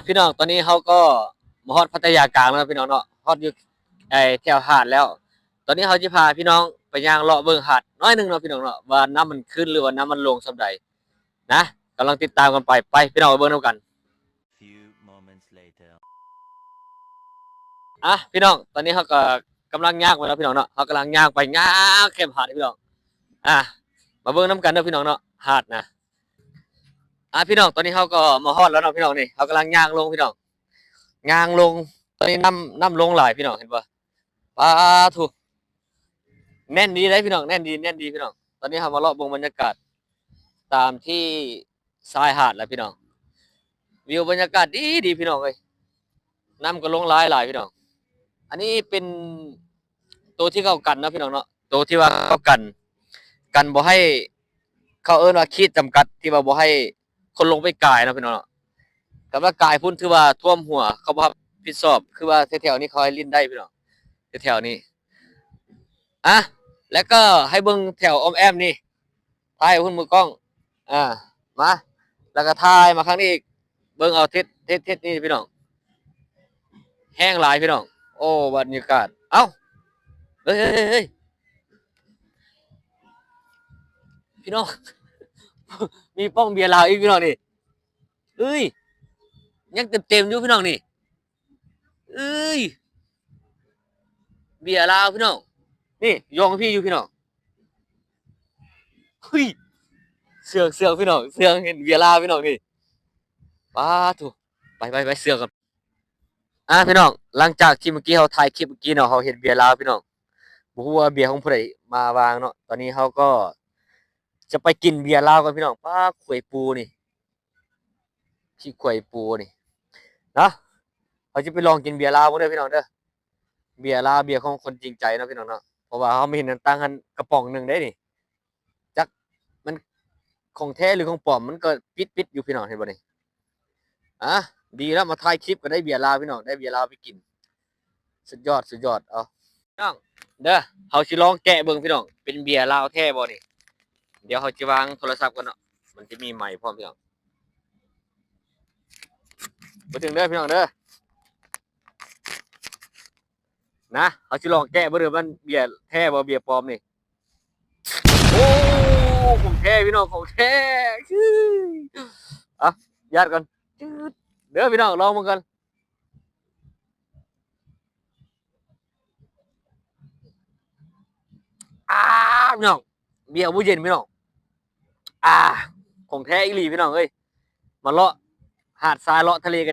พี่น้องตอนนี้เขาก็มาฮอดพัทยากลางแล้วพี่น้องเนาะฮอดอยู่แถวหาดแล้วตอนนี้เขาจะพาพี่น้องไปย่างเลาะเบิ่งหาดน้อยหนึงเนาะพี่น้องเนาะว่าน้ำมันขึ้นหรือว่าน้ำมันลงส่ำใดนะกำลังติดตามกันไปพี่น้องไปเบิ่งนำกัน Few moments later. พี่น้องตอนนี้เขาก็กำลังย่างไปแล้วพี่น้องเนาะเขากำลังย่างไปย่างเข้มหาดพี่น้องอ่ะมาเบิ่งน้ำกันเด้อพี่น้องเนาะหาดนะพี่น้องตอนนี้เขาก็มาฮอดแล้วเนาะพี่น้องนี่เขากำลังย่างลงพี่น้องย่างลงตอนนี้น้ำลงหลายพี่น้องเห็นปะปลาถูกแน่นดีเลยพี่น้องแน่นดีพี่น้องตอนนี้เขามาเลาะเบิ่งบรรยากาศตามที่ชายหาดแล้วพี่น้องวิวบรรยากาศดีพี่น้องเลยน้ำก็ลงหลายพี่น้องอันนี้เป็นตัวที่เขากันนะพี่น้องเนาะตัวที่ว่าเขากันบ่ให้เขาเอิ้นว่าขีดจำกัดที่ว่าบ่ให้คนลงไปกายนะพี่น้องเนาะแต่ว่ากายพุ่นคือว่าท่วมหัวเขาบ่รับผิดชอบคือว่าแถวๆนี้เขาให้ลิ้นได้พี่น้องแถวๆนี้อ่ะแล้วก็ให้เบิ่งแถวอ้อมแอมนี่ถ่ายหุ้นมือกล้องมาแล้วก็ถ่ายมาครั้งนี้อีกเบิ่งเอาทิศนี่พี่น้องแห้งหลายพี่น้องโอ้บรรยากาศเอ้าเฮ้ยพี่น้องมีป้องเบียร์ลาวอีกพี่น้องนี่เอ้ยยังเต็มอยู่พี่น้องนี่เอ้ยเบียร์ลาวพี่น้องนี่ยองพี่อยู่พี่น้องเฮ้ยเสือกพี่น้องเสือกเห็นเบียร์ลาวพี่น้องนี่ป้าถูกไปเสือกกันพี่น้องหลังจากที่เมื่อกี้เขาถ่ายคลิปเมื่อกี้เนาะเขาเห็นเบียร์ลาวพี่น้องบ่ฮู้ว่าเบียร์ของผู้ใดมาวางเนาะตอนนี้เขาก็จะไปกินเบียร์ลาวกันพี่น้องป้าขวยปูนี่ที่ขวยปูนี่นะเขาจะไปลองกินเบียร์ลาวบ่เด้อพี่น้องเด้อเบียร์ลาวเบียร์ของคนจริงใจเนาะพี่น้องเนาะเพราะว่าเขาไม่เห็นน้ำตั้งกันกระป๋องหนึงได้นี่จักมันของแท้หรือของปลอมมันก็ปิดอยู่พี่น้องเห็นบ่นี่ดีแล้วมาถ่ายคลิปก็ได้เบียร์ลาวพี่น้องได้เบียร์ลาวไปกินสุดยอดเอาพี่น้องเด้อเขาสิลองแกะเบิ่งพี่น้องเป็นเบียร์ลาวแท้บ่นี่เดี๋ยวเขาจะวางโทรศัพท์กันเนาะมันจะมีไมค์พร้อมพี่น้องมาถึงเด้อพี่น้องเด้อนะเขาสิลองแกะเบิ่งเด้อมันเบียร์แท้บ่เบียร์ปลอมนี่โอ้ของแท้พี่น้องของแท้ญาติกันจืดเด้อพี่น้องลองมันกันพี่น้องเบียร์ผู้เย็นพี่น้องของแท้อีหลีพี่น้องเอ้ยมาเลาะหาดทรายเลาะทะเลกัน